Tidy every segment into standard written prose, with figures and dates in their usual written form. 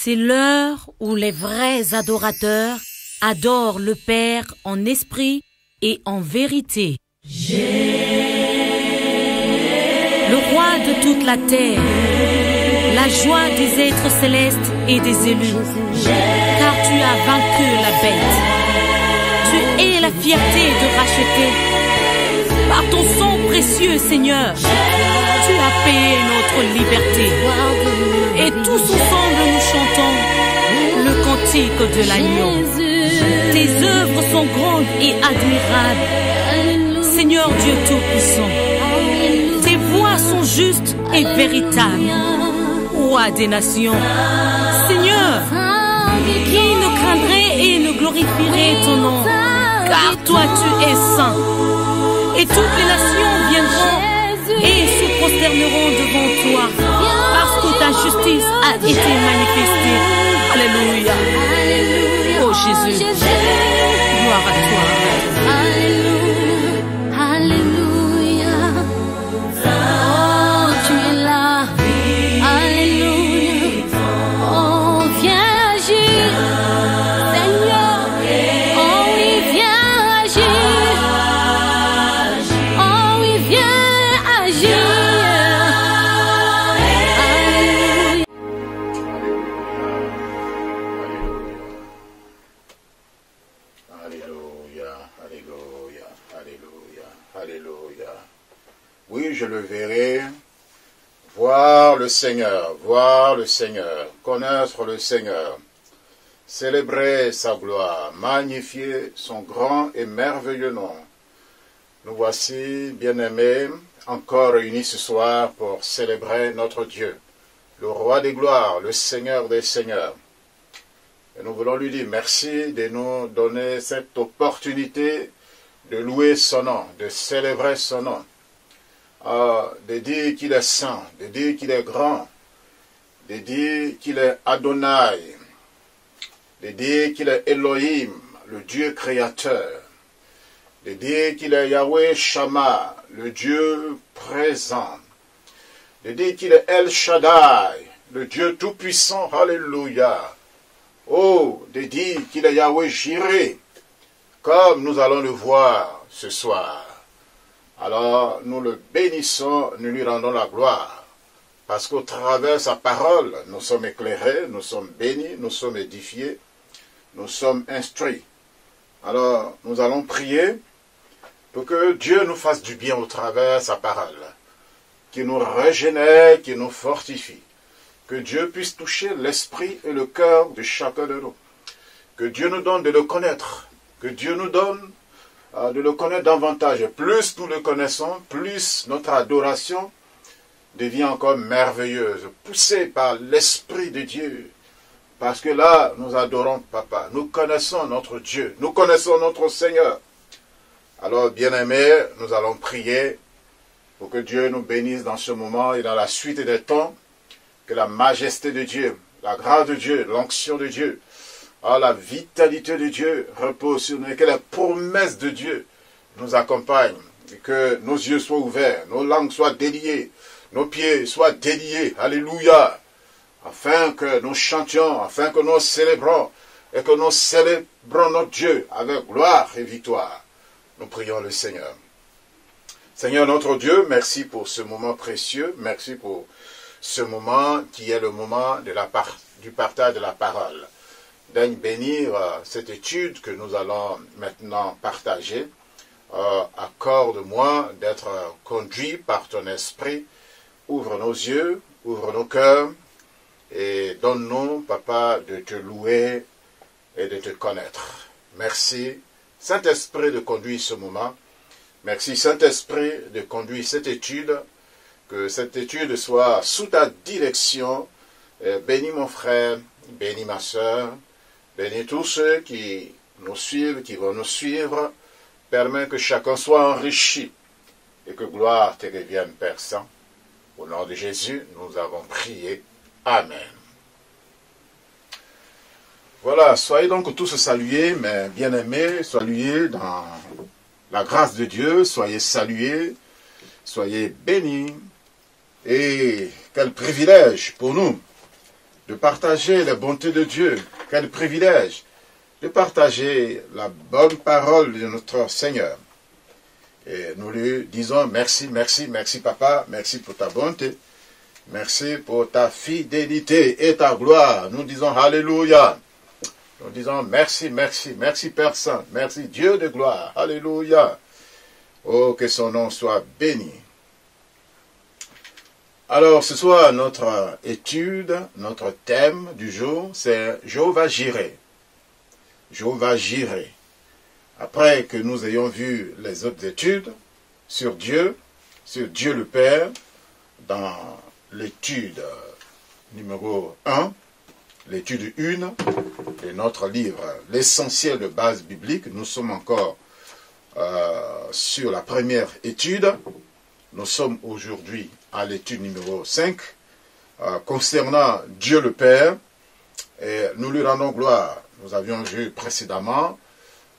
C'est l'heure où les vrais adorateurs adorent le Père en esprit et en vérité. Le roi de toute la terre, la joie des êtres célestes et des élus, car tu as vaincu la bête. Tu es la fierté de racheter. Par ton sang précieux, Seigneur, tu as payé notre liberté. Et tous ensemble nous chantons le cantique de l'agneau. Tes œuvres sont grandes et admirables, Seigneur Dieu Tout-Puissant. Tes voies sont justes et véritables, Roi des nations. Seigneur, qui ne craindrait et ne glorifierait ton nom, car toi tu es saint. Et toutes les nations viendront et se prosterneront devant toi, parce que ta justice a été manifestée. Alléluia. Oh Jésus, gloire à toi. Alléluia. Alléluia. Oh, tu es là. Alléluia. Oh, viens agir, Seigneur. Oh oui, viens agir. Oh oui, viens agir. Alléluia, alléluia, alléluia, alléluia. Oui, je le verrai, voir le Seigneur, connaître le Seigneur, célébrer sa gloire, magnifier son grand et merveilleux nom. Nous voici, bien-aimés, encore réunis ce soir pour célébrer notre Dieu, le Roi des gloires, le Seigneur des seigneurs. Et nous voulons lui dire merci de nous donner cette opportunité de louer son nom, de célébrer son nom, de dire qu'il est saint, de dire qu'il est grand, de dire qu'il est Adonai, de dire qu'il est Elohim, le Dieu créateur, de dire qu'il est Yahweh Shammah, le Dieu présent, de dire qu'il est El Shaddai, le Dieu tout-puissant, alléluia. Oh, de dire qu'il est Yahweh Jireh, comme nous allons le voir ce soir. Alors, nous le bénissons, nous lui rendons la gloire, parce qu'au travers sa parole, nous sommes éclairés, nous sommes bénis, nous sommes édifiés, nous sommes instruits. Alors, nous allons prier pour que Dieu nous fasse du bien au travers sa parole, qu'il nous régénère, qu'il nous fortifie. Que Dieu puisse toucher l'esprit et le cœur de chacun de nous. Que Dieu nous donne de le connaître. Que Dieu nous donne de le connaître davantage. Et plus nous le connaissons, plus notre adoration devient encore merveilleuse, poussée par l'Esprit de Dieu. Parce que là, nous adorons Papa. Nous connaissons notre Dieu. Nous connaissons notre Seigneur. Alors, bien-aimés, nous allons prier pour que Dieu nous bénisse dans ce moment et dans la suite des temps. Que la majesté de Dieu, la grâce de Dieu, l'onction de Dieu, la vitalité de Dieu repose sur nous et que la promesse de Dieu nous accompagne. Et que nos yeux soient ouverts, nos langues soient déliées, nos pieds soient déliés, alléluia, afin que nous chantions, afin que nous célébrons et que nous célébrons notre Dieu avec gloire et victoire. Nous prions le Seigneur. Seigneur notre Dieu, merci pour ce moment précieux, merci pour ce moment qui est le moment du partage de la parole. Daigne bénir cette étude que nous allons maintenant partager. Accorde-moi d'être conduit par ton esprit. Ouvre nos yeux, ouvre nos cœurs et donne-nous, Papa, de te louer et de te connaître. Merci, Saint-Esprit, de conduire ce moment. Merci, Saint-Esprit, de conduire cette étude. Que cette étude soit sous ta direction. Bénis mon frère, bénis ma soeur, bénis tous ceux qui nous suivent, qui vont nous suivre. Permets que chacun soit enrichi et que gloire te revienne, Père Saint. Au nom de Jésus, nous avons prié. Amen. Voilà, soyez donc tous salués, mes bien-aimés, salués dans la grâce de Dieu, soyez salués, soyez bénis. Et quel privilège pour nous de partager les bontés de Dieu. Quel privilège de partager la bonne parole de notre Seigneur. Et nous lui disons merci, merci, merci papa, merci pour ta bonté, merci pour ta fidélité et ta gloire. Nous disons alléluia. Nous disons merci, merci, merci Père Saint, merci Dieu de gloire, alléluia. Oh, que son nom soit béni. Alors, ce soir, notre étude, notre thème du jour, c'est Jéhovah Jireh. Jéhovah Jireh. Après que nous ayons vu les autres études sur Dieu le Père, dans l'étude numéro 1, l'étude 1 de notre livre, l'essentiel de base biblique, nous sommes encore sur la première étude. Nous sommes aujourd'hui à l'étude numéro 5, concernant Dieu le Père, et nous lui rendons gloire. Nous avions vu précédemment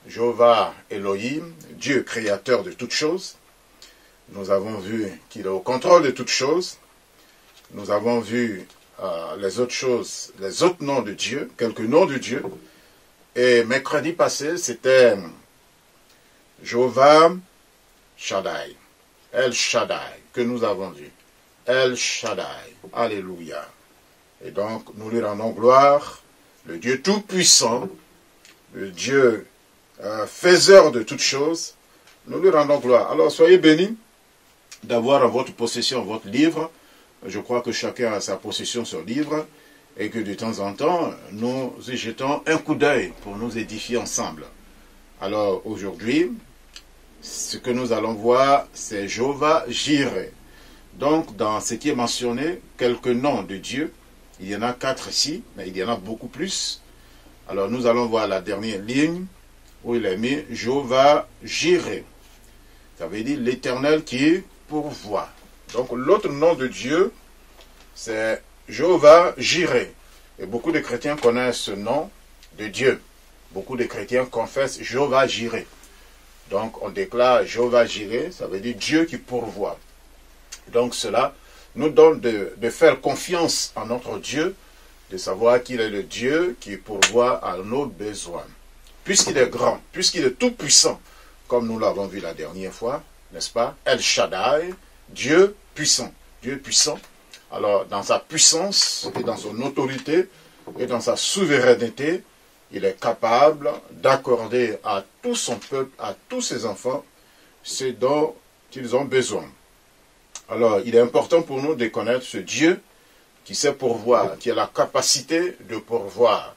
Jéhovah Elohim, Dieu créateur de toutes choses. Nous avons vu qu'il est au contrôle de toutes choses. Nous avons vu les autres choses, les autres noms de Dieu, quelques noms de Dieu. Et mercredi passé, c'était Jéhovah Shaddai, El Shaddai, que nous avons vu. El Shaddai, alléluia. Et donc, nous lui rendons gloire, le Dieu tout-puissant, le Dieu faiseur de toutes choses, nous lui rendons gloire. Alors, soyez bénis d'avoir en votre possession votre livre. Je crois que chacun a sa possession son livre, et que de temps en temps, nous y jetons un coup d'œil pour nous édifier ensemble. Alors, aujourd'hui, ce que nous allons voir, c'est Jéhovah Jireh. Donc, dans ce qui est mentionné, quelques noms de Dieu, il y en a 4 ici, mais il y en a beaucoup plus. Alors, nous allons voir la dernière ligne, où il est mis Jéhovah Jireh. Ça veut dire l'Éternel qui pourvoit. Donc, l'autre nom de Dieu, c'est Jéhovah Jireh. Et beaucoup de chrétiens connaissent ce nom de Dieu. Beaucoup de chrétiens confessent Jéhovah Jireh. Donc, on déclare Jéhovah Jireh, ça veut dire Dieu qui pourvoit. Donc, cela nous donne de faire confiance en notre Dieu, de savoir qu'il est le Dieu qui pourvoit à nos besoins. Puisqu'il est grand, puisqu'il est tout puissant, comme nous l'avons vu la dernière fois, n'est-ce pas? El Shaddai, Dieu puissant. Dieu puissant. Alors, dans sa puissance et dans son autorité et dans sa souveraineté, il est capable d'accorder à tout son peuple, à tous ses enfants, ce dont ils ont besoin. Alors, il est important pour nous de connaître ce Dieu qui sait pourvoir, qui a la capacité de pourvoir.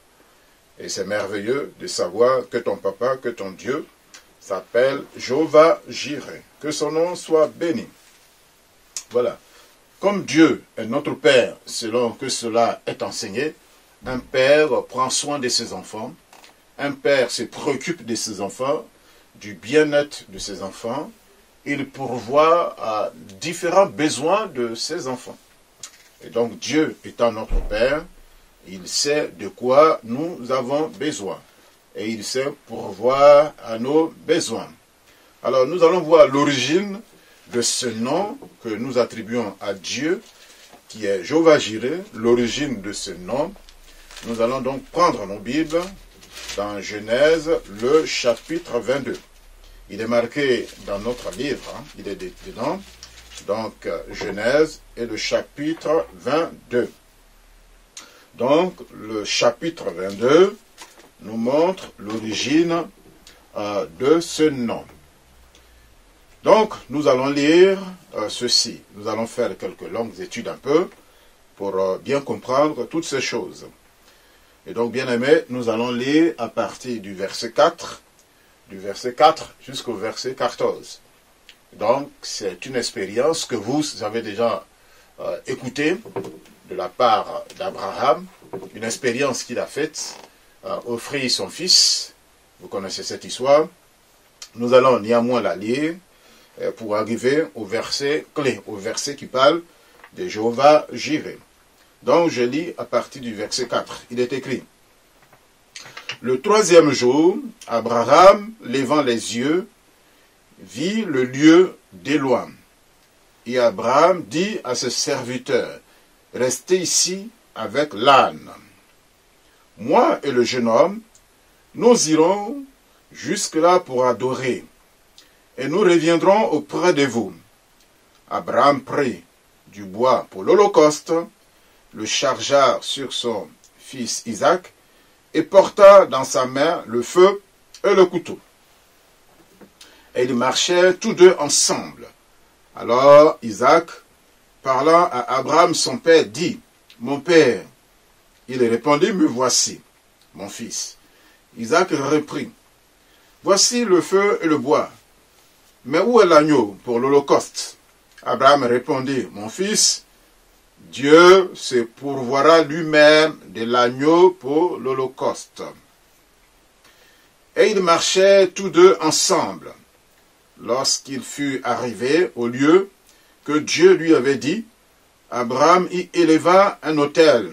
Et c'est merveilleux de savoir que ton papa, que ton Dieu s'appelle Jéhovah Jireh. Que son nom soit béni. Voilà. Comme Dieu est notre Père, selon que cela est enseigné, un père prend soin de ses enfants. Un père se préoccupe de ses enfants, du bien-être de ses enfants. Il pourvoit à différents besoins de ses enfants. Et donc Dieu étant notre Père, il sait de quoi nous avons besoin. Et il sait pourvoir à nos besoins. Alors nous allons voir l'origine de ce nom que nous attribuons à Dieu, qui est Jéhovah Jireh, l'origine de ce nom. Nous allons donc prendre nos Bibles dans Genèse, le chapitre 22. Il est marqué dans notre livre, il est dedans. Donc, Genèse et le chapitre 22. Donc, le chapitre 22 nous montre l'origine de ce nom. Donc, nous allons lire ceci. Nous allons faire quelques longues études un peu pour bien comprendre toutes ces choses. Et donc, bien aimés, nous allons lire à partir du verset 4 jusqu'au verset 14. Donc, c'est une expérience que vous avez déjà écoutée de la part d'Abraham, une expérience qu'il a faite, offrir son fils. Vous connaissez cette histoire. Nous allons néanmoins la lire pour arriver au verset clé, au verset qui parle de Jéhovah Jireh. Donc, je lis à partir du verset 4. Il est écrit: Le 3e jour, Abraham, levant les yeux, vit le lieu d'Éloam. Et Abraham dit à ses serviteurs: Restez ici avec l'âne. Moi et le jeune homme, nous irons jusque-là pour adorer, et nous reviendrons auprès de vous. Abraham prit du bois pour l'holocauste, le chargea sur son fils Isaac, et porta dans sa main le feu et le couteau. Et ils marchaient tous deux ensemble. Alors Isaac, parlant à Abraham son père, dit, « Mon père. » Il répondit, « Me voici, mon fils. » Isaac reprit, « Voici le feu et le bois. Mais où est l'agneau pour l'holocauste? » Abraham répondit, « Mon fils, Dieu se pourvoira lui-même de l'agneau pour l'holocauste. » Et ils marchaient tous deux ensemble. Lorsqu'il fut arrivé au lieu que Dieu lui avait dit, Abraham y éleva un autel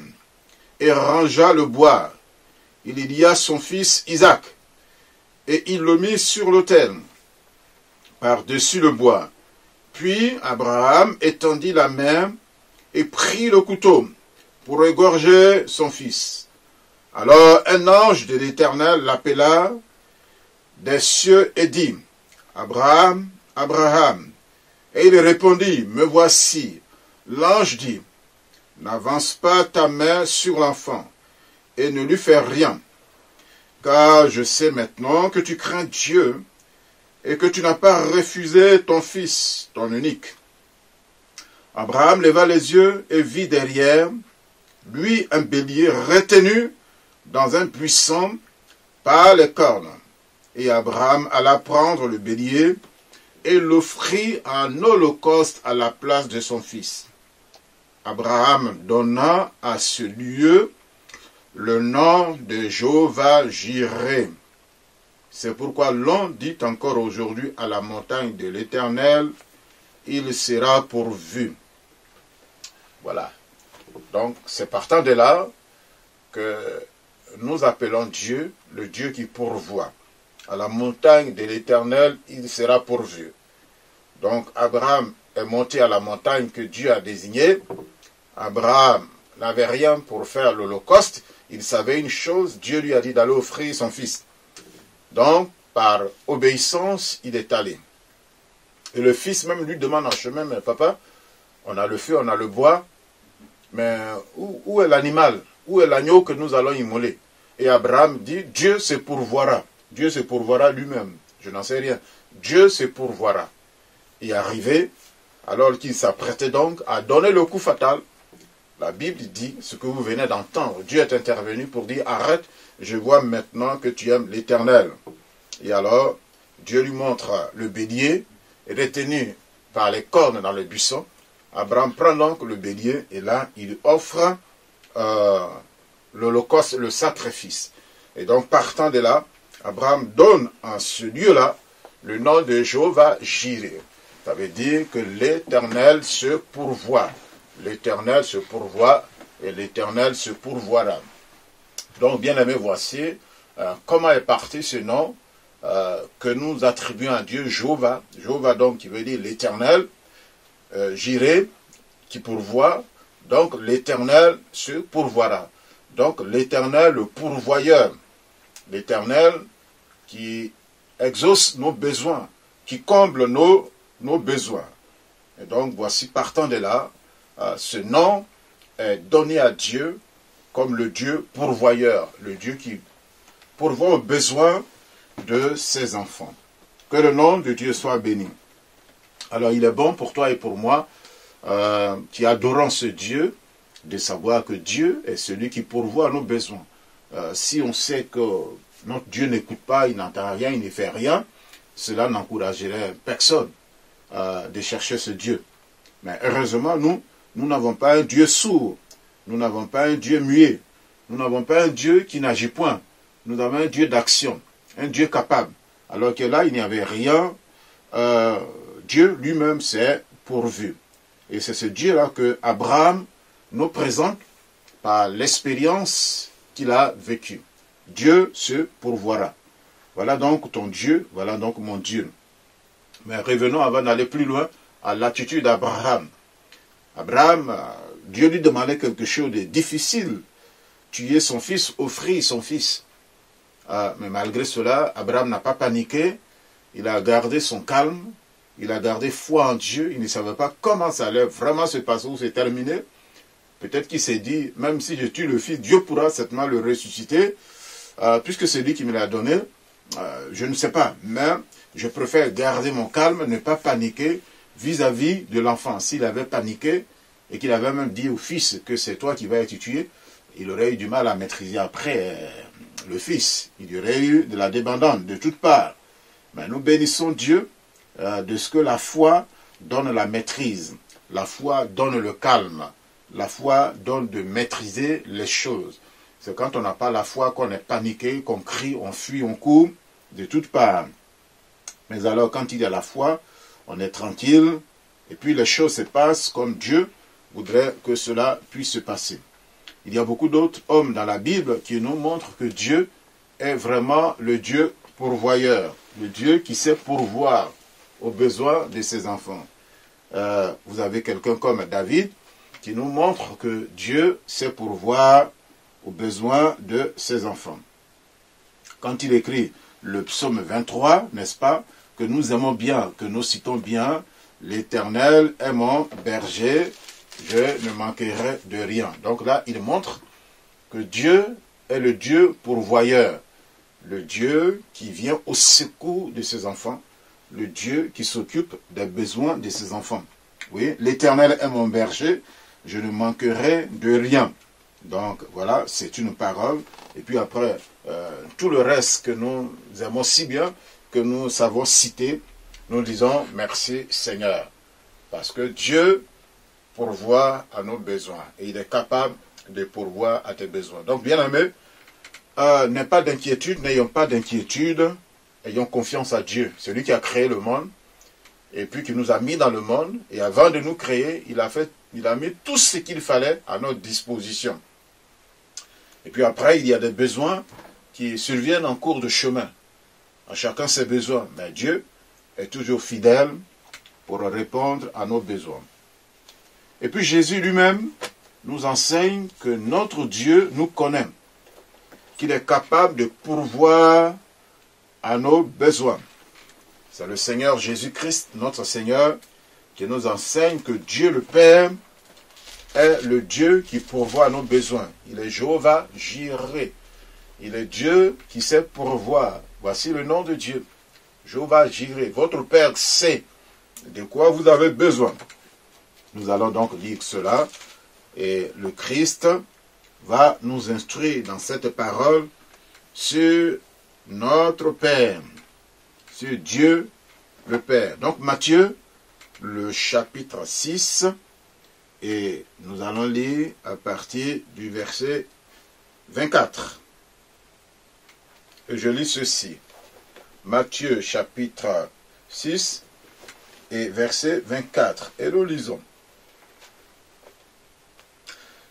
et rangea le bois. Il y lia son fils Isaac, et il le mit sur l'autel, par-dessus le bois. Puis Abraham étendit la main et prit le couteau pour égorger son fils. Alors un ange de l'Éternel l'appela des cieux et dit, « Abraham, Abraham. » Et il répondit, « Me voici. » L'ange dit, « N'avance pas ta main sur l'enfant et ne lui fais rien, car je sais maintenant que tu crains Dieu et que tu n'as pas refusé ton fils, ton unique. » Abraham leva les yeux et vit derrière lui un bélier retenu dans un buisson par les cornes. Et Abraham alla prendre le bélier et l'offrit en holocauste à la place de son fils. Abraham donna à ce lieu le nom de Jéhovah-Jireh. C'est pourquoi l'on dit encore aujourd'hui à la montagne de l'Éternel, il sera pourvu. Voilà. Donc, c'est partant de là que nous appelons Dieu, le Dieu qui pourvoit. À la montagne de l'Éternel, il sera pourvu. Donc, Abraham est monté à la montagne que Dieu a désignée. Abraham n'avait rien pour faire l'holocauste. Il savait une chose, Dieu lui a dit d'aller offrir son fils. Donc, par obéissance, il est allé. Et le fils même lui demande en chemin, « Mais papa, on a le feu, on a le bois, mais où est l'animal? Où est l'agneau que nous allons immoler ?» Et Abraham dit, « Dieu se pourvoira. Dieu se pourvoira lui-même. Je n'en sais rien. Dieu se pourvoira. » Et arrivé, alors qu'il s'apprêtait donc à donner le coup fatal, la Bible dit ce que vous venez d'entendre. Dieu est intervenu pour dire, « Arrête, je vois maintenant que tu aimes l'Éternel. » Et alors, Dieu lui montre le bélier, retenu par les cornes dans le buisson. Abraham prend donc le bélier et là, il offre l'holocauste, le sacrifice. Et donc, partant de là, Abraham donne à ce lieu-là le nom de Jéhovah-Jireh. Ça veut dire que l'Éternel se pourvoit. L'Éternel se pourvoit et l'Éternel se pourvoira. Donc, bien aimé, voici comment est parti ce nom que nous attribuons à Dieu, Jéhovah. Jéhovah, donc, qui veut dire l'Éternel. Jireh, qui pourvoit. Donc, l'Éternel se pourvoira. Donc, l'Éternel, le pourvoyeur. L'Éternel qui exauce nos besoins, qui comble nos besoins. Et donc, voici, partant de là, ce nom est donné à Dieu comme le Dieu pourvoyeur, le Dieu qui pourvoit aux besoins de ses enfants. Que le nom de Dieu soit béni. Alors, il est bon pour toi et pour moi, qui adorons ce Dieu, de savoir que Dieu est celui qui pourvoit à nos besoins. Si on sait que notre Dieu n'écoute pas, il n'entend rien, il ne fait rien, cela n'encouragerait personne de chercher ce Dieu. Mais heureusement, nous n'avons pas un Dieu sourd, nous n'avons pas un Dieu muet, nous n'avons pas un Dieu qui n'agit point, nous avons un Dieu d'action, un Dieu capable. Alors que là, il n'y avait rien, Dieu lui-même s'est pourvu. Et c'est ce Dieu-là que Abraham nous présente par l'expérience qu'il a vécue. Dieu se pourvoira. Voilà donc ton Dieu, voilà donc mon Dieu. Mais revenons avant d'aller plus loin à l'attitude d'Abraham. Abraham, Dieu lui demandait quelque chose de difficile, tuer son fils, offrir son fils. Mais malgré cela, Abraham n'a pas paniqué, il a gardé son calme, il a gardé foi en Dieu, il ne savait pas comment ça allait vraiment se passer ou se terminer. Peut-être qu'il s'est dit, même si je tue le fils, Dieu pourra certainement le ressusciter, puisque c'est lui qui me l'a donné. Je ne sais pas, mais je préfère garder mon calme, ne pas paniquer vis-à-vis de l'enfant. S'il avait paniqué et qu'il avait même dit au fils que c'est toi qui vas être tué, il aurait eu du mal à maîtriser après le fils. Il y aurait eu de la débandade de toutes parts. Mais nous bénissons Dieu de ce que la foi donne la maîtrise. La foi donne le calme. La foi donne de maîtriser les choses. C'est quand on n'a pas la foi qu'on est paniqué, qu'on crie, on fuit, on court de toutes parts. Mais alors quand il y a la foi, on est tranquille et puis les choses se passent comme Dieu voudrait que cela puisse se passer. Il y a beaucoup d'autres hommes dans la Bible qui nous montrent que Dieu est vraiment le Dieu pourvoyeur, le Dieu qui sait pourvoir aux besoins de ses enfants. Vous avez quelqu'un comme David qui nous montre que Dieu sait pourvoir aux besoins de ses enfants. Quand il écrit le psaume 23, n'est-ce pas, que nous aimons bien, que nous citons bien, « L'Éternel est mon berger, je ne manquerai de rien ». Donc là, il montre que Dieu est le Dieu pourvoyeur, le Dieu qui vient au secours de ses enfants, le Dieu qui s'occupe des besoins de ses enfants. Oui, l'Éternel est mon berger, je ne manquerai de rien. Donc voilà, c'est une parole. Et puis après, tout le reste que nous aimons si bien, que nous savons citer, nous disons merci Seigneur. Parce que Dieu pourvoit à nos besoins. Et il est capable de pourvoir à tes besoins. Donc bien aimé, n'ayons pas d'inquiétude, ayons confiance à Dieu. Celui qui a créé le monde, et puis qui nous a mis dans le monde, et avant de nous créer, il a mis tout ce qu'il fallait à notre disposition. Et puis après, il y a des besoins qui surviennent en cours de chemin. À chacun ses besoins. Mais Dieu est toujours fidèle pour répondre à nos besoins. Et puis Jésus lui-même nous enseigne que notre Dieu nous connaît, qu'il est capable de pourvoir à nos besoins. C'est le Seigneur Jésus-Christ, notre Seigneur, qui nous enseigne que Dieu le Père est le Dieu qui pourvoit à nos besoins. Il est Jéhovah Jireh. Il est Dieu qui sait pourvoir. Voici le nom de Dieu. Jéhovah Jireh. Votre Père sait de quoi vous avez besoin. Nous allons donc lire cela. Et le Christ va nous instruire dans cette parole sur notre Père. Sur Dieu le Père. Donc Matthieu, le chapitre 6, et nous allons lire à partir du verset 24. Et je lis ceci. Matthieu chapitre 6 et verset 24. Et nous lisons.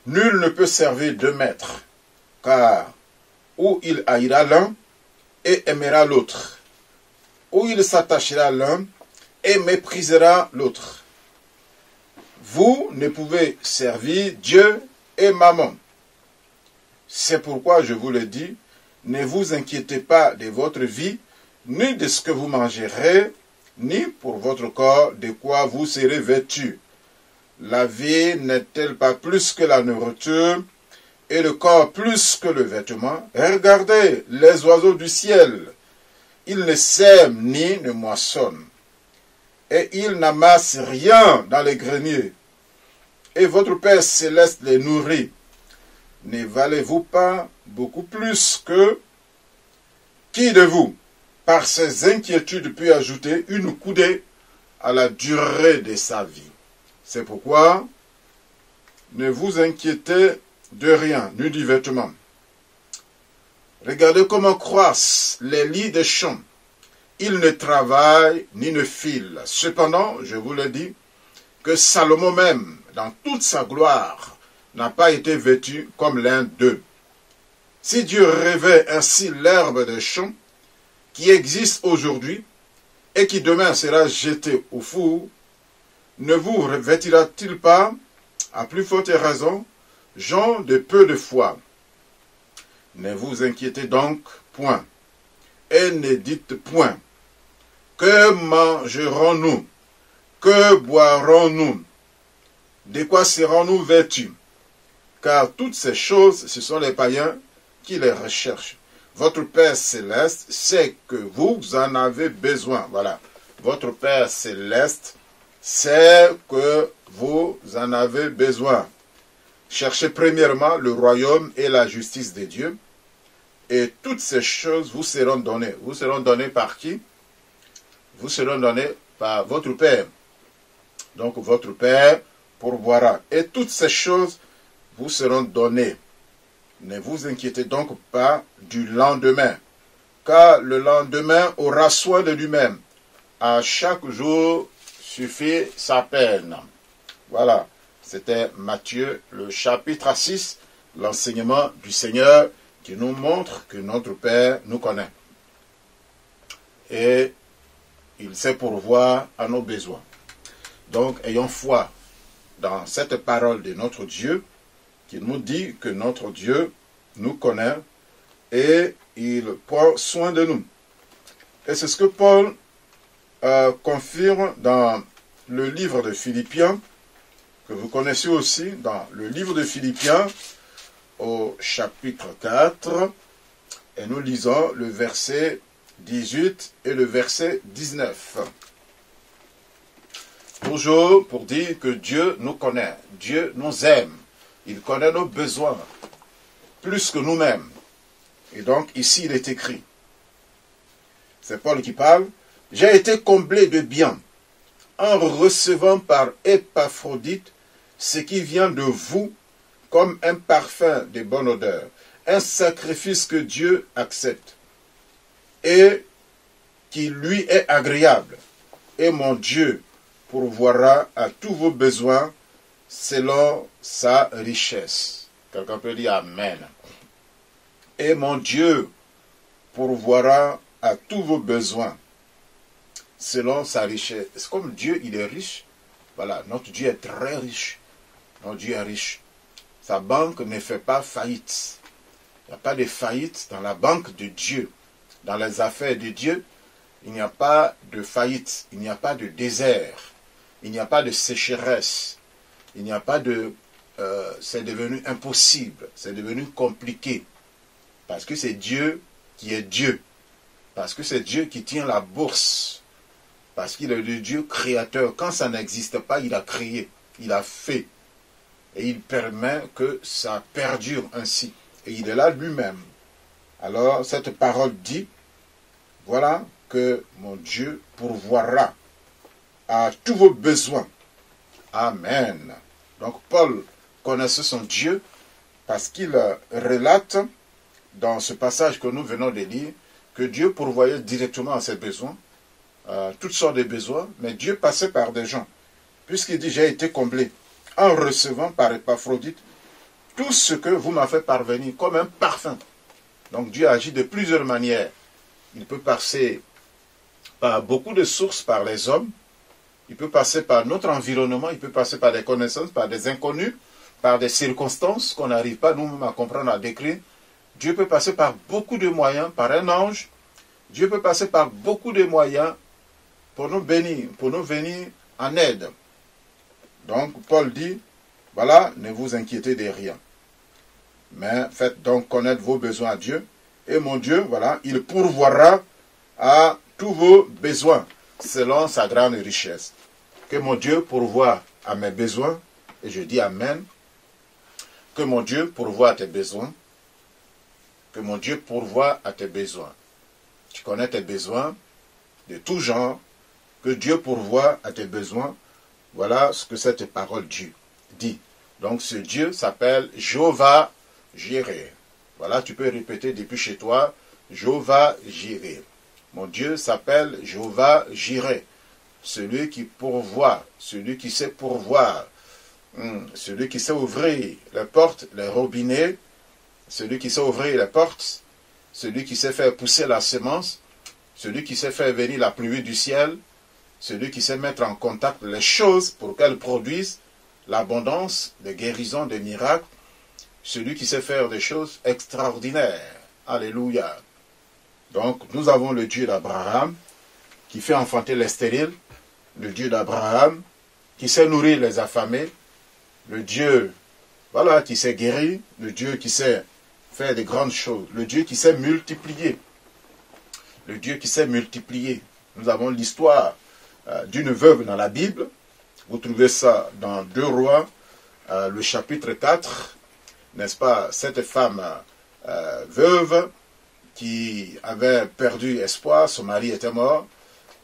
Nul ne peut servir deux maîtres, car ou il haïra l'un et aimera l'autre, ou il s'attachera à l'un et méprisera l'autre. Vous ne pouvez servir Dieu et Mammon. C'est pourquoi je vous le dis, ne vous inquiétez pas de votre vie, ni de ce que vous mangerez, ni pour votre corps de quoi vous serez vêtus. La vie n'est-elle pas plus que la nourriture, et le corps plus que le vêtement? Regardez les oiseaux du ciel. Ils ne sèment ni ne moissonnent, et ils n'amassent rien dans les greniers. Et votre Père céleste les nourrit. Ne valez-vous pas beaucoup plus que qui de vous, par ses inquiétudes, peut ajouter une coudée à la durée de sa vie? C'est pourquoi ne vous inquiétez de rien, ni du vêtement. Regardez comment croissent les lys des champs. Ils ne travaillent ni ne filent. Cependant, je vous le dis, que Salomon même, dans toute sa gloire, n'a pas été vêtu comme l'un d'eux. Si Dieu revêt ainsi l'herbe des champs, qui existe aujourd'hui, et qui demain sera jetée au four, ne vous revêtira-t-il pas, À plus forte raison, gens de peu de foi, ne vous inquiétez donc point, et ne dites point, que mangerons-nous, que boirons-nous, de quoi serons-nous vêtus? Car toutes ces choses, ce sont les païens qui les recherchent. Votre Père Céleste sait que vous en avez besoin. Voilà. Votre Père Céleste sait que vous en avez besoin. Cherchez premièrement le royaume et la justice de Dieu, et toutes ces choses vous seront données. Vous seront données par qui? Vous seront données par votre Père. Donc votre Père pourvoira. Et toutes ces choses vous seront données. Ne vous inquiétez donc pas du lendemain, car le lendemain aura soin de lui-même. À chaque jour suffit sa peine. Voilà, c'était Matthieu, le chapitre 6, l'enseignement du Seigneur qui nous montre que notre Père nous connaît. Et il sait pourvoir à nos besoins. Donc, ayons foi dans cette parole de notre Dieu, qui nous dit que notre Dieu nous connaît et il prend soin de nous. Et c'est ce que Paul confirme dans le livre de Philippiens, que vous connaissez aussi dans le livre de Philippiens, au chapitre 4, et nous lisons le verset 18 et le verset 19. Toujours pour dire que Dieu nous connaît, Dieu nous aime, il connaît nos besoins, plus que nous-mêmes. Et donc ici il est écrit, c'est Paul qui parle, « J'ai été comblé de bien en recevant par Épaphrodite ce qui vient de vous comme un parfum de bonne odeur, un sacrifice que Dieu accepte et qui lui est agréable. Et mon Dieu pourvoira à tous vos besoins selon sa richesse. » Quelqu'un peut dire Amen. Et mon Dieu pourvoira à tous vos besoins selon sa richesse. Comme Dieu, il est riche. Voilà, notre Dieu est très riche. Notre Dieu est riche. Sa banque ne fait pas faillite. Il n'y a pas de faillite dans la banque de Dieu. Dans les affaires de Dieu, il n'y a pas de faillite. Il n'y a pas de désert. Il n'y a pas de sécheresse. Il n'y a pas de... c'est devenu impossible. C'est devenu compliqué. Parce que c'est Dieu qui est Dieu. Parce que c'est Dieu qui tient la bourse. Parce qu'il est le Dieu créateur. Quand ça n'existe pas, il a créé. Il a fait. Et il permet que ça perdure ainsi. Et il est là lui-même. Alors, cette parole dit, voilà que mon Dieu pourvoira à tous vos besoins. Amen. Donc, Paul connaissait son Dieu parce qu'il relate dans ce passage que nous venons de lire que Dieu pourvoyait directement à ses besoins, toutes sortes de besoins, mais Dieu passait par des gens. Puisqu'il dit, j'ai été comblé en recevant par Épaphrodite tout ce que vous m'avez fait parvenir comme un parfum. Donc Dieu agit de plusieurs manières. Il peut passer par beaucoup de sources, par les hommes. Il peut passer par notre environnement. Il peut passer par des connaissances, par des inconnus, par des circonstances qu'on n'arrive pas nous-mêmes à comprendre, à décrire. Dieu peut passer par beaucoup de moyens, par un ange. Dieu peut passer par beaucoup de moyens pour nous bénir, pour nous venir en aide. Donc Paul dit, voilà, ne vous inquiétez de rien. Mais faites donc connaître vos besoins à Dieu. Et mon Dieu, voilà, il pourvoira à tous vos besoins selon sa grande richesse. Que mon Dieu pourvoie à mes besoins. Et je dis Amen. Que mon Dieu pourvoie à tes besoins. Que mon Dieu pourvoie à tes besoins. Tu connais tes besoins de tout genre. Que Dieu pourvoie à tes besoins. Voilà ce que cette parole dit. Donc ce Dieu s'appelle Jéhovah Jireh. Voilà, tu peux répéter depuis chez toi, Jéhovah Jireh. Mon Dieu s'appelle Jéhovah Jireh. Celui qui pourvoit, celui qui sait pourvoir, celui qui sait ouvrir les portes, les robinets, celui qui sait ouvrir les portes, celui qui sait faire pousser la semence, celui qui sait faire venir la pluie du ciel, celui qui sait mettre en contact les choses pour qu'elles produisent. l'abondance des guérisons, des miracles, celui qui sait faire des choses extraordinaires. Alléluia. Donc, nous avons le Dieu d'Abraham, qui fait enfanter les stériles, le Dieu d'Abraham, qui sait nourrir les affamés, le Dieu, voilà, qui sait guérir, le Dieu qui sait faire de grandes choses, le Dieu qui sait multiplier, le Dieu qui sait multiplier. Nous avons l'histoire d'une veuve dans la Bible, vous trouvez ça dans 2 Rois, le chapitre 4, n'est-ce pas, cette femme veuve qui avait perdu espoir, son mari était mort,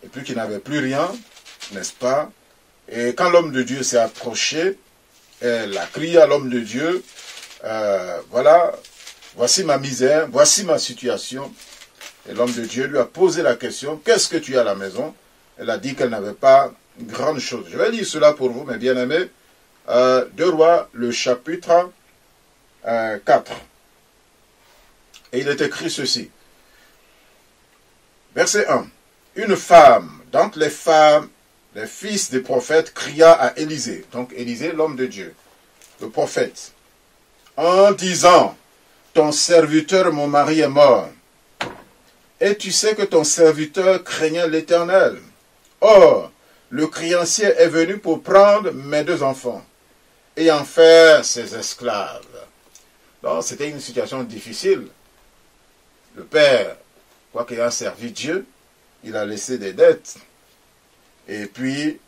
et puis qui n'avait plus rien, n'est-ce pas? Et quand l'homme de Dieu s'est approché, elle a crié à l'homme de Dieu, voilà, voici ma misère, voici ma situation. Et l'homme de Dieu lui a posé la question, qu'est-ce que tu as à la maison? Elle a dit qu'elle n'avait pas grande chose. Je vais lire cela pour vous, mes bien-aimés. 2 Rois, le chapitre 4. Et il est écrit ceci. Verset 1. Une femme d'entre les femmes, les fils des prophètes, cria à Élisée. Donc Élisée, l'homme de Dieu, le prophète, en disant, ton serviteur, mon mari, est mort. Et tu sais que ton serviteur craignait l'Éternel. Or, le créancier est venu pour prendre mes 2 enfants et en faire ses esclaves. Donc, c'était une situation difficile. Le père, quoiqu'il ait servi Dieu, il a laissé des dettes. Et puis,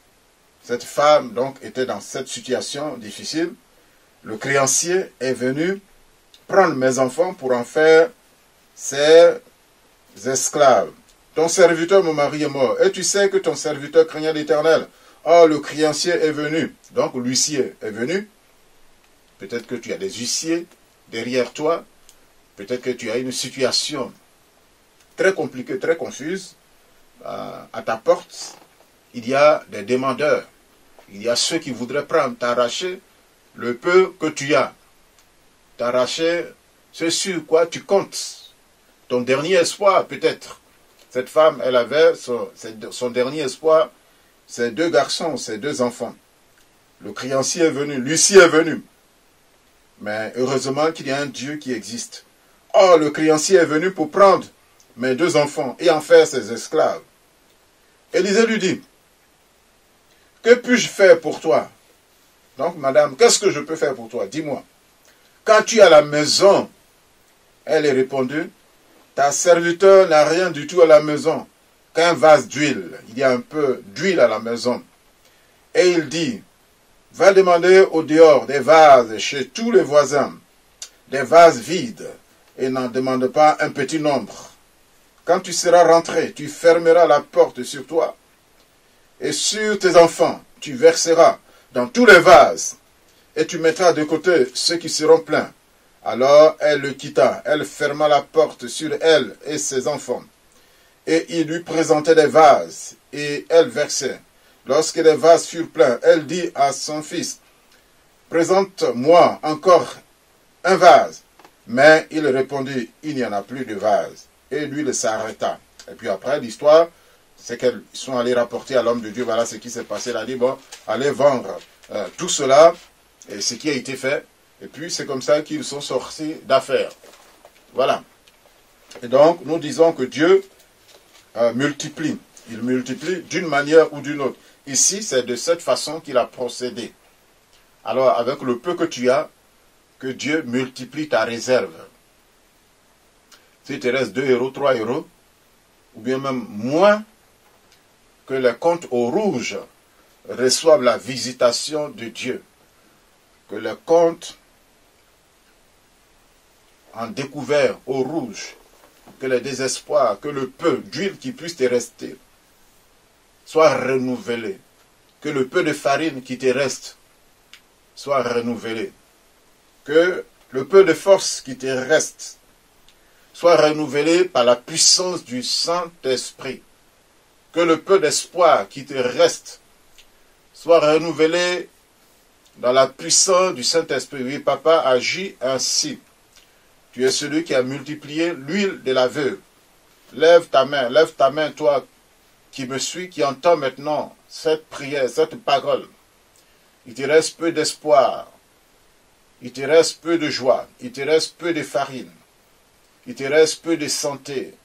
cette femme, donc, était dans cette situation difficile. Le créancier est venu prendre mes enfants pour en faire ses esclaves. Ton serviteur, mon mari, est mort. Et tu sais que ton serviteur craignait l'Éternel. Or, le créancier est venu. Donc, l'huissier est venu. Peut-être que tu as des huissiers derrière toi. Peut-être que tu as une situation très compliquée, très confuse. À ta porte, il y a des demandeurs. Il y a ceux qui voudraient prendre, t'arracher le peu que tu as. T'arracher ce sur quoi tu comptes. Ton dernier espoir, peut-être. Cette femme, elle avait son dernier espoir, ses 2 garçons, ses 2 enfants. Le créancier est venu, l'huissier est venu. Mais heureusement qu'il y a un Dieu qui existe. Or, le créancier est venu pour prendre mes 2 enfants et en faire ses esclaves. Élisée lui dit, que puis-je faire pour toi? Donc, madame, qu'est-ce que je peux faire pour toi? Dis-moi. Quand tu es à la maison, elle est répondue, ta serviteur n'a rien du tout à la maison, qu'un vase d'huile. Il y a un peu d'huile à la maison. Et il dit, va demander au dehors des vases chez tous les voisins, des vases vides, et n'en demande pas un petit nombre. Quand tu seras rentré, tu fermeras la porte sur toi, et sur tes enfants, tu verseras dans tous les vases, et tu mettras de côté ceux qui seront pleins. Alors elle le quitta, elle ferma la porte sur elle et ses enfants. Et il lui présentait des vases, et elle versait. Lorsque les vases furent pleins, elle dit à son fils, « Présente-moi encore un vase. » Mais il répondit, « Il n'y en a plus de vase. » Et lui, il s'arrêta. Et puis après, l'histoire, c'est qu'ils sont allés rapporter à l'homme de Dieu, voilà ce qui s'est passé. Il a dit, bon, allez vendre tout cela, et ce qui a été fait. Et puis, c'est comme ça qu'ils sont sortis d'affaires. Voilà. Et donc, nous disons que Dieu multiplie. Il multiplie d'une manière ou d'une autre. Ici, c'est de cette façon qu'il a procédé. Alors, avec le peu que tu as, que Dieu multiplie ta réserve. S'il te reste 2 euros, 3 euros, ou bien même moins, que les comptes au rouge reçoivent la visitation de Dieu. Que les comptes en découvert au rouge, que le désespoir, que le peu d'huile qui puisse te rester, soit renouvelé. Que le peu de farine qui te reste soit renouvelé. Que le peu de force qui te reste soit renouvelé par la puissance du Saint-Esprit. Que le peu d'espoir qui te reste soit renouvelé dans la puissance du Saint-Esprit. Oui, papa agit ainsi. Tu es celui qui a multiplié l'huile de la veuve. Lève ta main, toi qui me suis, qui entends maintenant cette prière, cette parole. il te reste peu d'espoir, il te reste peu de joie, il te reste peu de farine, il te reste peu de santé,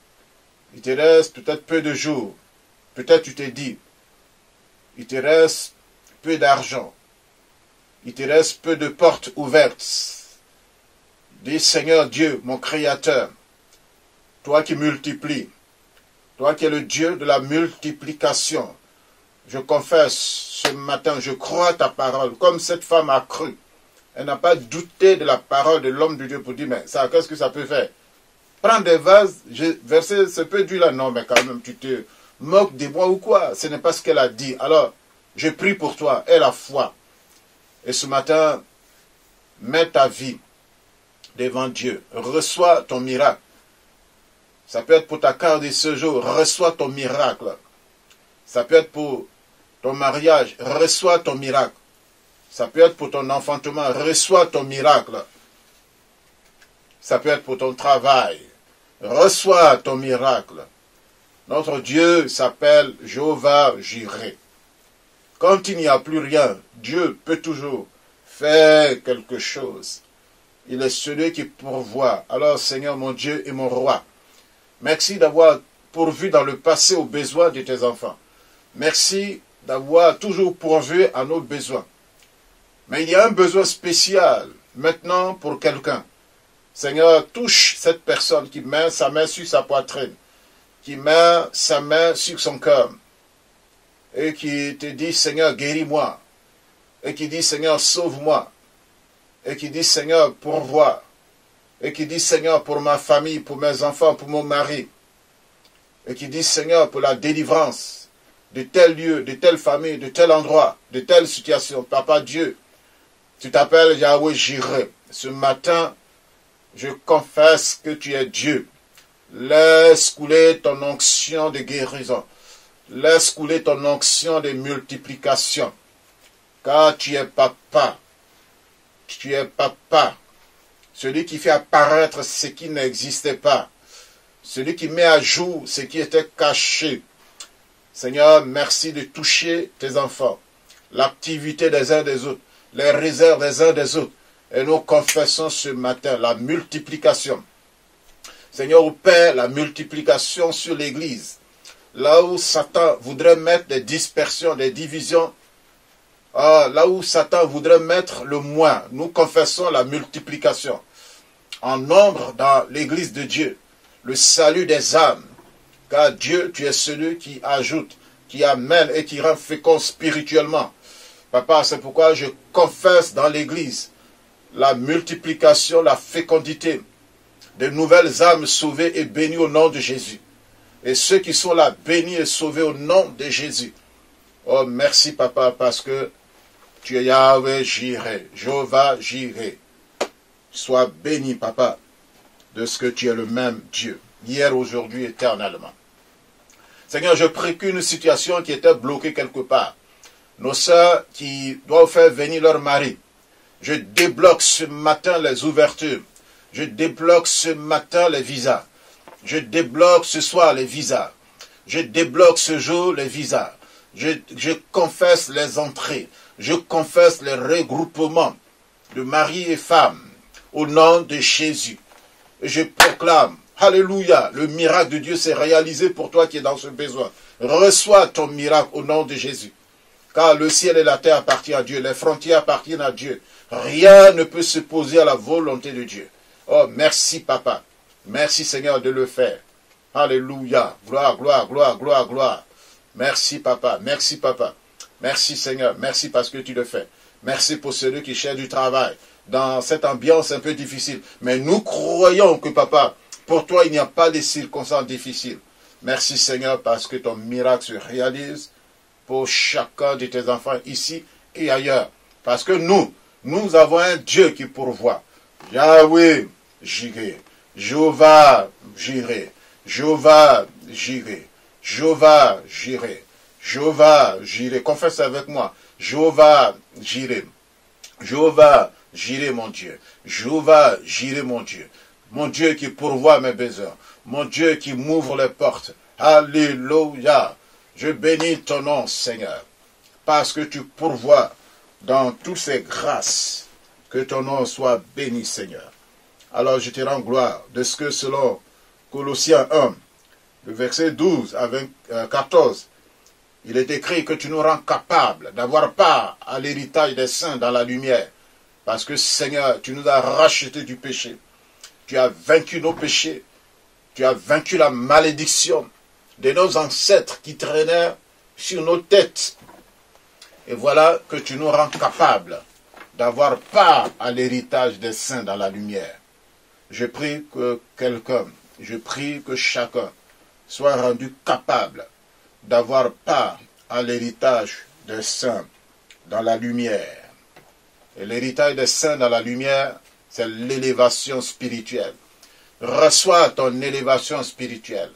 il te reste peut-être peu de jours, peut-être tu t'es dit, il te reste peu d'argent, il te reste peu de portes ouvertes. Dis Seigneur Dieu, mon Créateur, toi qui multiplies, toi qui es le Dieu de la multiplication, je confesse ce matin, je crois ta parole, comme cette femme a cru. Elle n'a pas douté de la parole de l'homme de Dieu pour dire, mais ça, qu'est-ce que ça peut faire? Prends des vases, verser ce peu d'huile là, non, mais quand même, tu te moques de moi ou quoi? Ce n'est pas ce qu'elle a dit. Alors, je prie pour toi, aie la foi. Et ce matin, mets ta vie devant Dieu. Reçois ton miracle. Ça peut être pour ta carte de séjour, reçois ton miracle. Ça peut être pour ton mariage, reçois ton miracle. Ça peut être pour ton enfantement, reçois ton miracle. Ça peut être pour ton travail, reçois ton miracle. Notre Dieu s'appelle Jéhovah Jireh. Quand il n'y a plus rien, Dieu peut toujours faire quelque chose. Il est celui qui pourvoit. Alors Seigneur mon Dieu et mon roi, merci d'avoir pourvu dans le passé aux besoins de tes enfants. Merci d'avoir toujours pourvu à nos besoins. Mais il y a un besoin spécial maintenant pour quelqu'un. Seigneur, touche cette personne qui met sa main sur sa poitrine, qui met sa main sur son cœur, et qui te dit, Seigneur, guéris-moi, et qui dit, Seigneur, sauve-moi, et qui dit, Seigneur, pourvois, et qui dit, Seigneur, pour ma famille, pour mes enfants, pour mon mari, et qui dit, Seigneur, pour la délivrance de tel lieu, de telle famille, de tel endroit, de telle situation. Papa Dieu, tu t'appelles Yahweh Jireh. Ce matin, je confesse que tu es Dieu. Laisse couler ton onction de guérison. Laisse couler ton onction de multiplication. Car tu es papa. Tu es papa. Celui qui fait apparaître ce qui n'existait pas. Celui qui met à jour ce qui était caché. Seigneur, merci de toucher tes enfants. L'activité des uns des autres. Les réserves des uns des autres. Et nous confessons ce matin la multiplication. Seigneur, opère la multiplication sur l'Église. Là où Satan voudrait mettre des dispersions, des divisions, là où Satan voudrait mettre le moins, nous confessons la multiplication. En nombre dans l'Église de Dieu, le salut des âmes. Car Dieu, tu es celui qui ajoute, qui amène et qui rend fécond spirituellement. Papa, c'est pourquoi je confesse dans l'Église la multiplication, la fécondité de nouvelles âmes sauvées et bénies au nom de Jésus. Et ceux qui sont là, bénis et sauvés au nom de Jésus. Oh, merci, Papa, parce que tu es Yahweh Jireh, Jéhovah Jireh. Sois béni, Papa, de ce que tu es le même Dieu, hier, aujourd'hui, éternellement. Seigneur, je prie qu'une situation qui était bloquée quelque part, nos sœurs qui doivent faire venir leur mari, je débloque ce matin les ouvertures. Je débloque ce matin les visas. Je débloque ce soir les visas. Je débloque ce jour les visas. Je confesse les entrées. Je confesse les regroupements de mari et femme au nom de Jésus. Et je proclame, alléluia, le miracle de Dieu s'est réalisé pour toi qui es dans ce besoin. Reçois ton miracle au nom de Jésus. Car le ciel et la terre appartiennent à Dieu. Les frontières appartiennent à Dieu. Rien ne peut s'opposer à la volonté de Dieu. Oh, merci, Papa. Merci, Seigneur, de le faire. Alléluia. Gloire, gloire, gloire, gloire, gloire. Merci, Papa. Merci, Papa. Merci, Seigneur. Merci parce que tu le fais. Merci pour celui qui cherche du travail dans cette ambiance un peu difficile. Mais nous croyons que, Papa, pour toi, il n'y a pas de circonstances difficiles. Merci, Seigneur, parce que ton miracle se réalise pour chacun de tes enfants ici et ailleurs. Parce que nous avons un Dieu qui pourvoit. Yahweh Jireh, Jéhovah Jireh, Jéhovah Jireh, Jéhovah Jireh, Jéhovah Jireh. Confesse avec moi. Jéhovah Jireh, Jéhovah Jireh mon Dieu, Jéhovah Jireh mon Dieu. Mon Dieu qui pourvoit mes besoins, mon Dieu qui m'ouvre les portes. Alléluia. Je bénis ton nom, Seigneur, parce que tu pourvois dans toutes ces grâces. Que ton nom soit béni, Seigneur. Alors je te rends gloire de ce que selon Colossiens 1, le verset 12 à 14, il est écrit que tu nous rends capables d'avoir part à l'héritage des saints dans la lumière. Parce que Seigneur, tu nous as rachetés du péché. Tu as vaincu nos péchés. Tu as vaincu la malédiction de nos ancêtres qui traînaient sur nos têtes. Et voilà que tu nous rends capables d'avoir part à l'héritage des saints dans la lumière. Je prie que chacun soit rendu capable d'avoir part à l'héritage des saints dans la lumière. Et l'héritage des saints dans la lumière, c'est l'élévation spirituelle. Reçois ton élévation spirituelle.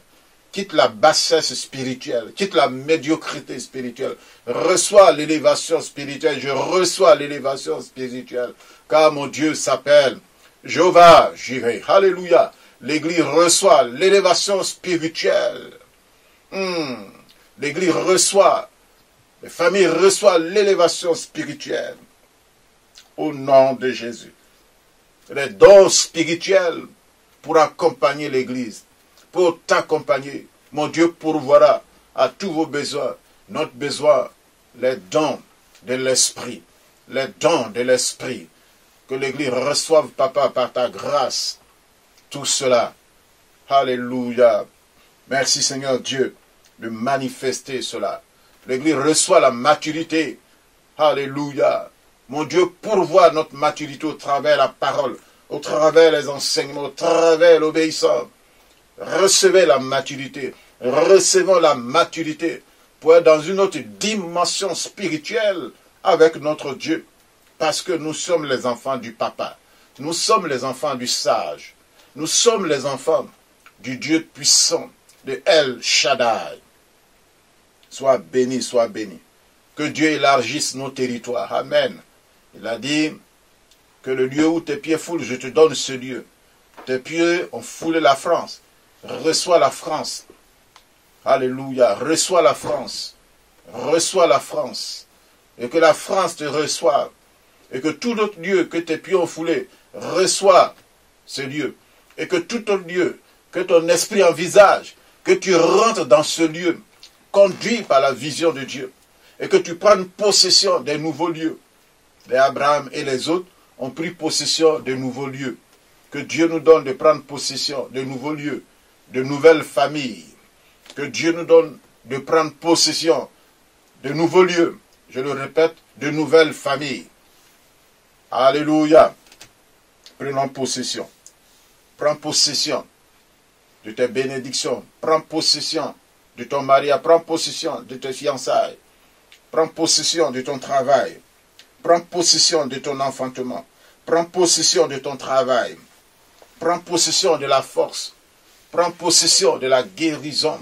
Quitte la bassesse spirituelle, quitte la médiocrité spirituelle. Reçois l'élévation spirituelle. Je reçois l'élévation spirituelle. Car mon Dieu s'appelle Jéhovah Jireh. Alléluia. L'Église reçoit l'élévation spirituelle. L'Église reçoit, les familles reçoivent l'élévation spirituelle. Au nom de Jésus. Les dons spirituels pour accompagner l'Église. Pour t'accompagner, mon Dieu pourvoira à tous vos besoins. Notre besoin, les dons de l'Esprit. Les dons de l'Esprit. Que l'Église reçoive, Papa, par ta grâce. Tout cela. Alléluia. Merci Seigneur Dieu de manifester cela. L'Église reçoit la maturité. Alléluia. Mon Dieu pourvoit notre maturité au travers de la parole, au travers des enseignements, au travers de l'obéissance. Recevez la maturité. Recevons la maturité pour être dans une autre dimension spirituelle avec notre Dieu. Parce que nous sommes les enfants du Papa. Nous sommes les enfants du Sage. Nous sommes les enfants du Dieu puissant, de El Shaddai. Sois béni, sois béni. Que Dieu élargisse nos territoires. Amen. Il a dit que le lieu où tes pieds foulent, je te donne ce lieu. Tes pieds ont foulé la France. Reçois la France. Alléluia. Reçois la France. Reçois la France. Et que la France te reçoive. Et que tout autre lieu que tes pieds ont foulé, reçois ce lieu. Et que tout autre lieu que ton esprit envisage, que tu rentres dans ce lieu, conduit par la vision de Dieu. Et que tu prennes possession des nouveaux lieux. Les Abraham et les autres ont pris possession de nouveaux lieux. Que Dieu nous donne de prendre possession de nouveaux lieux, de nouvelles familles. Que Dieu nous donne de prendre possession de nouveaux lieux. Je le répète, de nouvelles familles. Alléluia. Prenons possession. Prends possession de tes bénédictions. Prends possession de ton mariage. Prends possession de tes fiançailles. Prends possession de ton travail. Prends possession de ton enfantement. Prends possession de ton travail. Prends possession de la force. Prends possession de la guérison.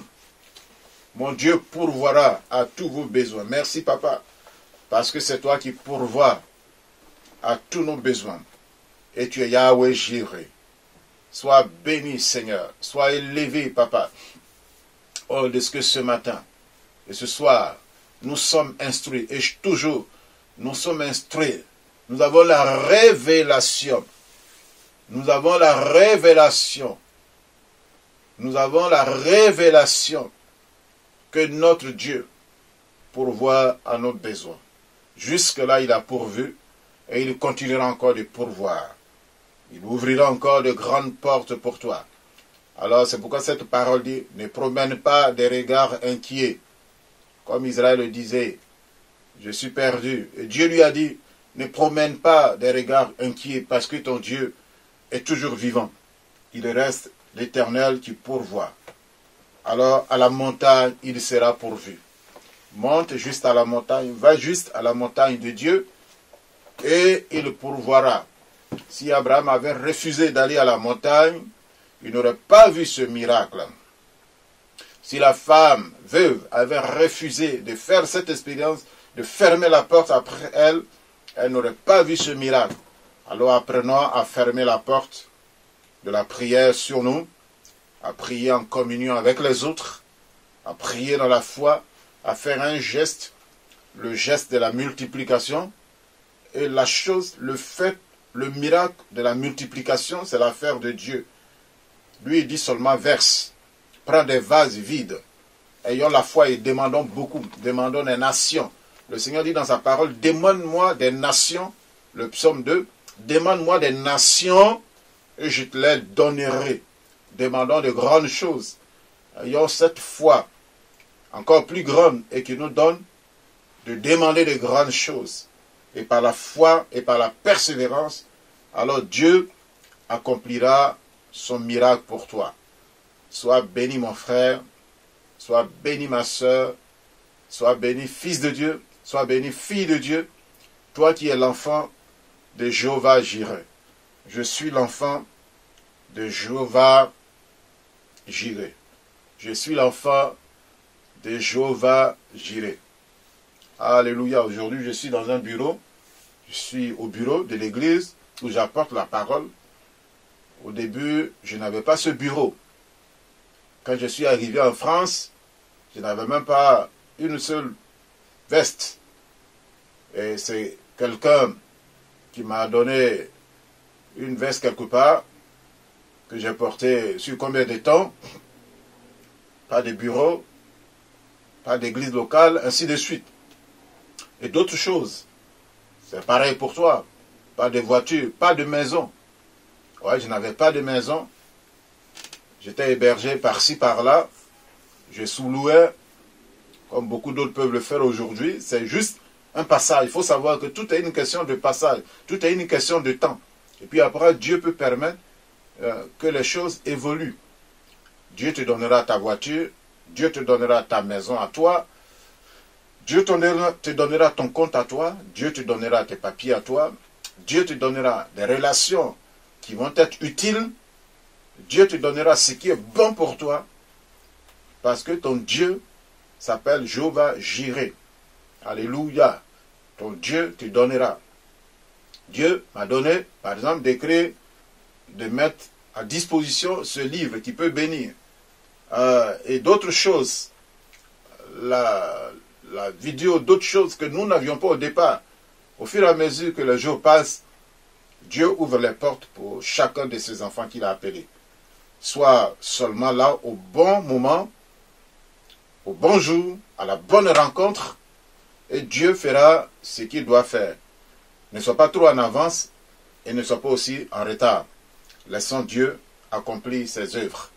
Mon Dieu pourvoira à tous vos besoins. Merci, Papa, parce que c'est toi qui pourvois à tous nos besoins. Et tu es Yahweh Jireh. Sois béni, Seigneur. Sois élevé, Papa. Oh, de ce que ce matin et ce soir, nous sommes instruits. Et toujours, nous sommes instruits. Nous avons la révélation. Nous avons la révélation. Nous avons la révélation que notre Dieu pourvoit à nos besoins. Jusque-là, il a pourvu et il continuera encore de pourvoir. Il ouvrira encore de grandes portes pour toi. Alors, c'est pourquoi cette parole dit, ne promène pas des regards inquiets. Comme Israël le disait, je suis perdu. Et Dieu lui a dit, ne promène pas des regards inquiets parce que ton Dieu est toujours vivant. Il reste l'Éternel qui pourvoit. Alors, à la montagne, il sera pourvu. Monte juste à la montagne, va juste à la montagne de Dieu et il pourvoira. Si Abraham avait refusé d'aller à la montagne, il n'aurait pas vu ce miracle. Si la femme veuve avait refusé de faire cette expérience, de fermer la porte après elle, elle n'aurait pas vu ce miracle. Alors apprenons à fermer la porte de la prière sur nous, à prier en communion avec les autres, à prier dans la foi, à faire un geste, le geste de la multiplication, Et la chose, le fait, le miracle de la multiplication, c'est l'affaire de Dieu. Lui, il dit seulement verse. Prends des vases vides. Ayons la foi et demandons beaucoup. Demandons des nations. Le Seigneur dit dans sa parole, demande-moi des nations. Le psaume 2, demande-moi des nations et je te les donnerai. Demandons de grandes choses. Ayons cette foi encore plus grande et qui nous donne de demander de grandes choses. Et par la foi et par la persévérance, alors Dieu accomplira son miracle pour toi. Sois béni mon frère, sois béni ma soeur, sois béni fils de Dieu, sois béni fille de Dieu, toi qui es l'enfant de Jéhovah Jireh. Je suis l'enfant de Jéhovah Jireh. Je suis l'enfant de Jéhovah Jireh. Alléluia. Aujourd'hui, je suis dans un bureau. Je suis au bureau de l'église où j'apporte la parole. Au début, je n'avais pas ce bureau. Quand je suis arrivé en France, je n'avais même pas une seule veste. Et c'est quelqu'un qui m'a donné une veste quelque part, que j'ai portée sur combien de temps. Pas de bureau, pas d'église locale, ainsi de suite. Et d'autres choses. C'est pareil pour toi. Pas de voiture, pas de maison. Ouais, je n'avais pas de maison. J'étais hébergé par-ci, par-là. Je sous-louais, comme beaucoup d'autres peuvent le faire aujourd'hui. C'est juste un passage. Il faut savoir que tout est une question de passage. Tout est une question de temps. Et puis après, Dieu peut permettre que les choses évoluent. Dieu te donnera ta voiture. Dieu te donnera ta maison à toi. Dieu te donnera ton compte à toi. Dieu te donnera tes papiers à toi. Dieu te donnera des relations qui vont être utiles. Dieu te donnera ce qui est bon pour toi. Parce que ton Dieu s'appelle Jéhovah Jireh. Alléluia. Ton Dieu te donnera. Dieu m'a donné, par exemple, d'écrire, de mettre à disposition ce livre qui peut bénir. Et d'autres choses. La vidéo, d'autres choses que nous n'avions pas au départ. Au fur et à mesure que le jour passe, Dieu ouvre les portes pour chacun de ses enfants qu'il a appelés. Soit seulement là au bon moment, au bon jour, à la bonne rencontre, et Dieu fera ce qu'il doit faire. Ne sois pas trop en avance et ne sois pas aussi en retard. Laissons Dieu accomplir ses œuvres.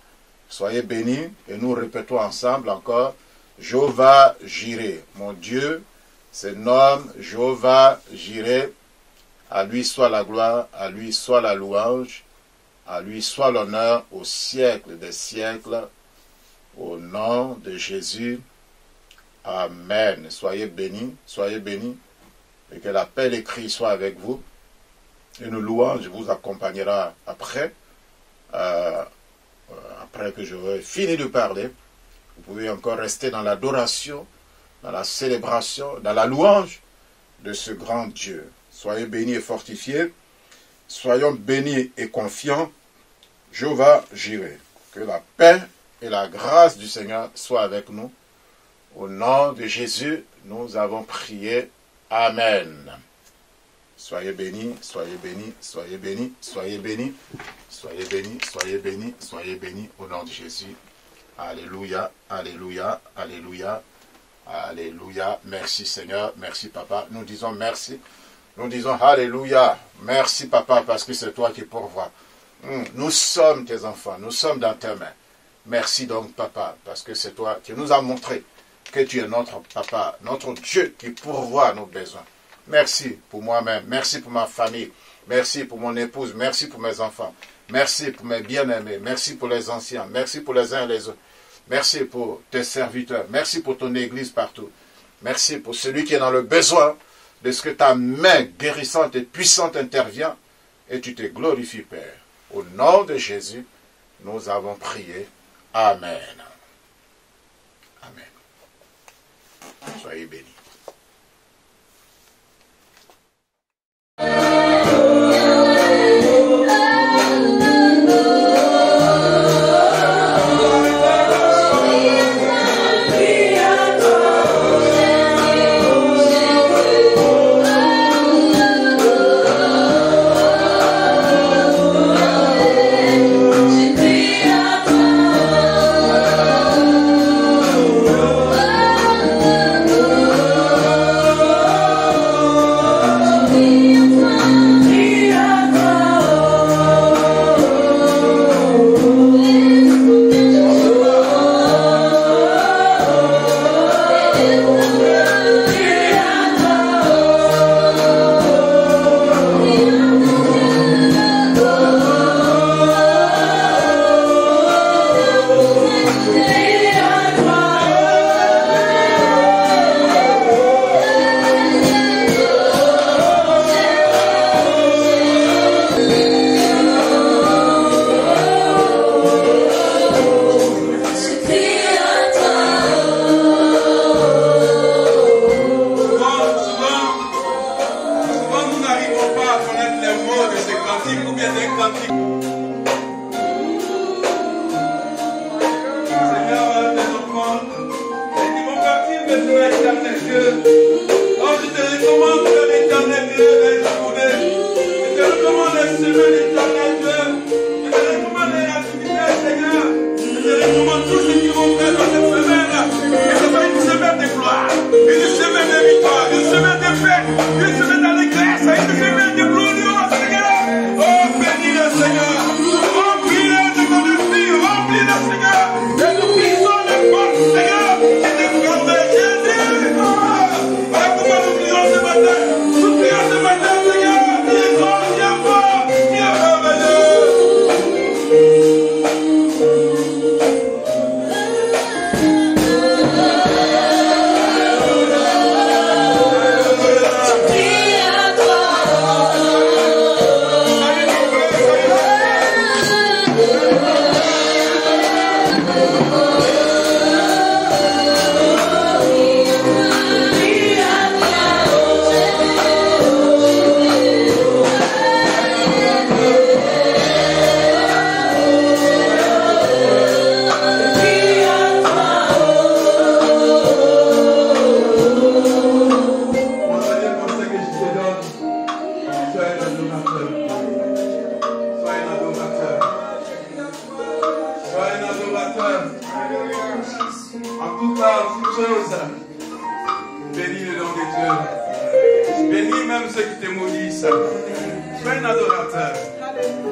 Soyez bénis et nous répétons ensemble encore, Jéhovah Jireh, mon Dieu, se nomme Jéhovah Jireh. À lui soit la gloire, à lui soit la louange, à lui soit l'honneur au siècle des siècles. Au nom de Jésus, Amen. Soyez bénis, et que la paix de Christ soit avec vous. Une louange vous accompagnera après, après que j'aurai fini de parler. Vous pouvez encore rester dans l'adoration, dans la célébration, dans la louange de ce grand Dieu. Soyez bénis et fortifiés. Soyons bénis et confiants. Jéhovah Jireh. Que la paix et la grâce du Seigneur soient avec nous. Au nom de Jésus, nous avons prié. Amen. Soyez bénis, soyez bénis, soyez bénis, soyez bénis, soyez bénis, soyez bénis, soyez bénis au nom de Jésus. Alléluia, alléluia, alléluia, alléluia. Merci Seigneur, merci Papa. Nous disons merci. Nous disons alléluia. Merci Papa parce que c'est toi qui pourvois. Nous sommes tes enfants, nous sommes dans tes mains. Merci donc Papa parce que c'est toi qui nous as montré que tu es notre Papa, notre Dieu qui pourvoit nos besoins. Merci pour moi-même, merci pour ma famille, merci pour mon épouse, merci pour mes enfants, merci pour mes bien-aimés, merci pour les anciens, merci pour les uns et les autres. Merci pour tes serviteurs. Merci pour ton église partout. Merci pour celui qui est dans le besoin de ce que ta main guérissante et puissante intervient et tu te glorifies, Père. Au nom de Jésus, nous avons prié. Amen. Amen. Soyez bénis. dans cette semaine, que ce soit une semaine de gloire, une semaine de victoire, une semaine de paix, une semaine d'allégresse, une semaine de glorieux, Seigneur. Oh, bénis le Seigneur. Remplis-le de ton esprit, remplis-le, Seigneur. Et nous puissons les forces, Seigneur, qui te fondent, Jésus. Voilà comment nous prions ce matin. Nous prions ce matin, Seigneur. Tu es grand, tu es fort, tu es merveilleux. Bénis le nom de Dieu. Bénis même ceux qui te maudissent. Sois un adorateur.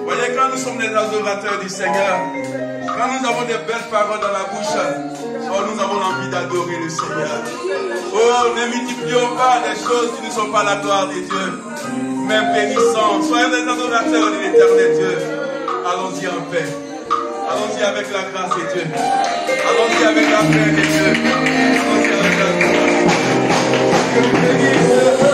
Voyez, quand nous sommes des adorateurs du Seigneur, quand nous avons des belles paroles dans la bouche, oh, nous avons envie d'adorer le Seigneur. Oh, ne multiplions pas des choses qui ne sont pas la gloire de Dieu, mais bénissons. Soyons des adorateurs de l'éternel Dieu. Allons-y en paix. Allons-y avec la grâce de Dieu. Allons-y avec la paix de Dieu. Allons-y avec la gloire de Dieu.